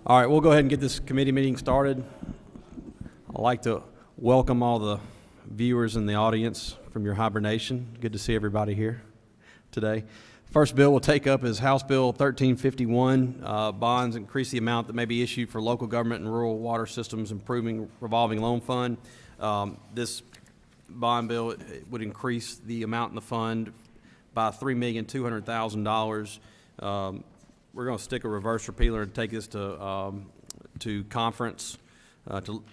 All right, we'll go ahead and get this committee meeting started. I'd like to welcome all the viewers in the audience from your hibernation. Good to see everybody here today. First bill we'll take up is House Bill 1351, bonds increase the amount that may be issued for local government and rural water systems improving revolving loan fund. This bond bill would increase the amount in the fund by $3,200,000. We're going to stick a reverse repealer and take this to conference.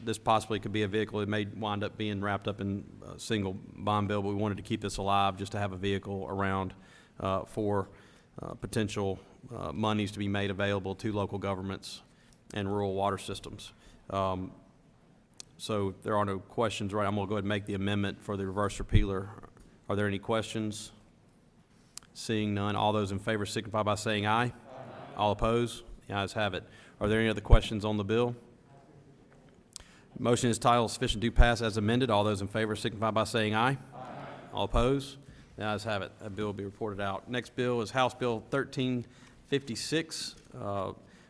This possibly could be a vehicle. It may wind up being wrapped up in a single bond bill, but we wanted to keep this alive just to have a vehicle around for potential monies to be made available to local governments and rural water systems. So if there are no questions, right, I'm going to go ahead and make the amendment for the reverse repealer. Are there any questions? Seeing none, all those in favor signify by saying aye. All opposed? The ayes have it. Are there any other questions on the bill? Motion is titled sufficient to pass as amended. All those in favor signify by saying aye. All opposed? The ayes have it. That bill will be reported out. Next bill is House Bill 1356,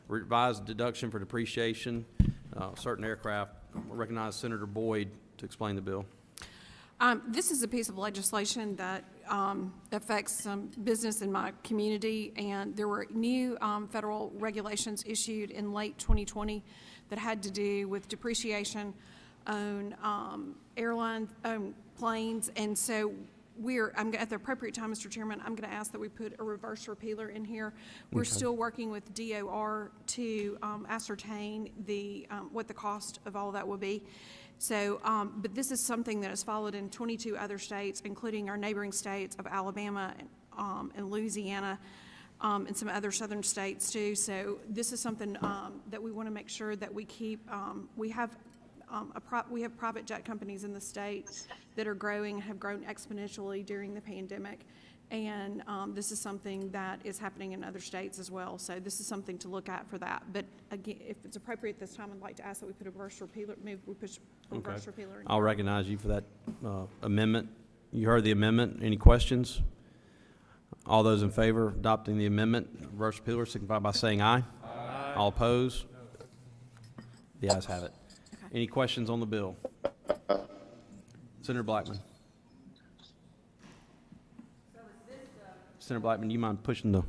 revised deduction for depreciation, certain aircraft. We'll recognize Senator Boyd to explain the bill. This is a piece of legislation that affects some business in my community, and there were new federal regulations issued in late 2020 that had to do with depreciation on planes, and so at the appropriate time, Mr. Chairman, I'm going to ask that we put a reverse repealer in here. We're still working with DOR to ascertain what the cost of all of that will be. So, but this is something that is followed in 22 other states, including our neighboring states of Alabama and Louisiana, and some other southern states too. So this is something that we want to make sure that we keep. We have private jet companies in the state that are growing and have grown exponentially during the pandemic. And this is something that is happening in other states as well. So this is something to look at for that. But again, if it's appropriate at this time, I'd like to ask that we put a reverse repealer, reverse repealer in. I'll recognize you for that amendment. You heard the amendment. Any questions? All those in favor of adopting the amendment, reverse repealer, signify by saying aye. Aye. All opposed? The ayes have it. Okay. Any questions on the bill? Senator Blackman. Senator Blackman, do you mind pushing the?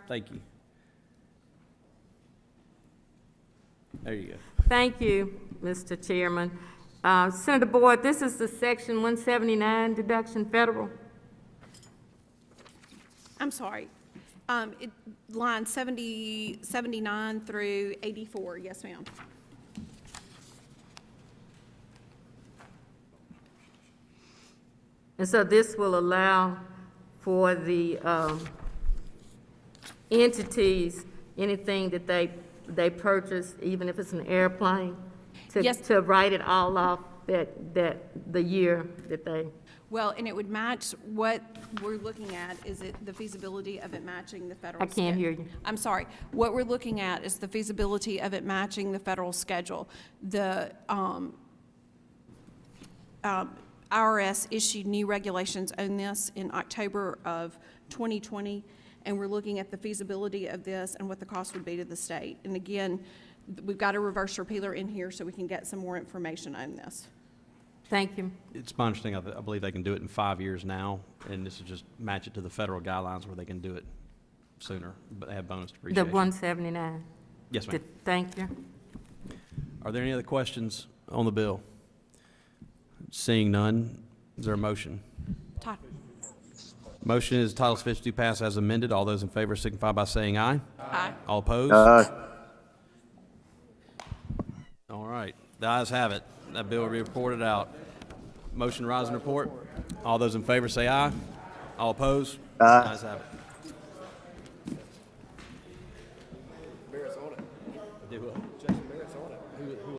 Thank you. There you go. Thank you, Mr. Chairman. Senator Boyd, this is the Section 179 deduction federal. I'm sorry. Line 79 through 84. Yes, ma'am. And so this will allow for the entities, anything that they purchase, even if it's an airplane, to write it all off that the year that they. Well, and it would match what we're looking at is the feasibility of it matching the federal. I can't hear you. I'm sorry. What we're looking at is the feasibility of it matching the federal schedule. The IRS issued new regulations on this in October of 2020, and we're looking at the feasibility of this and what the cost would be to the state. And again, we've got a reverse repealer in here so we can get some more information on this. Thank you. It's my understanding, I believe they can do it in 5 years now, and this is just match it to the federal guidelines where they can do it sooner, but they have bonus depreciation. The 179. Yes, ma'am. Thank you. Are there any other questions on the bill? Seeing none, is there a motion? Todd. Motion is title sufficient to pass as amended. All those in favor signify by saying aye. Aye. All opposed? Aye. All right. The ayes have it. That bill will be reported out. Motion rise and report. All those in favor say aye. All opposed? Aye. The ayes have it.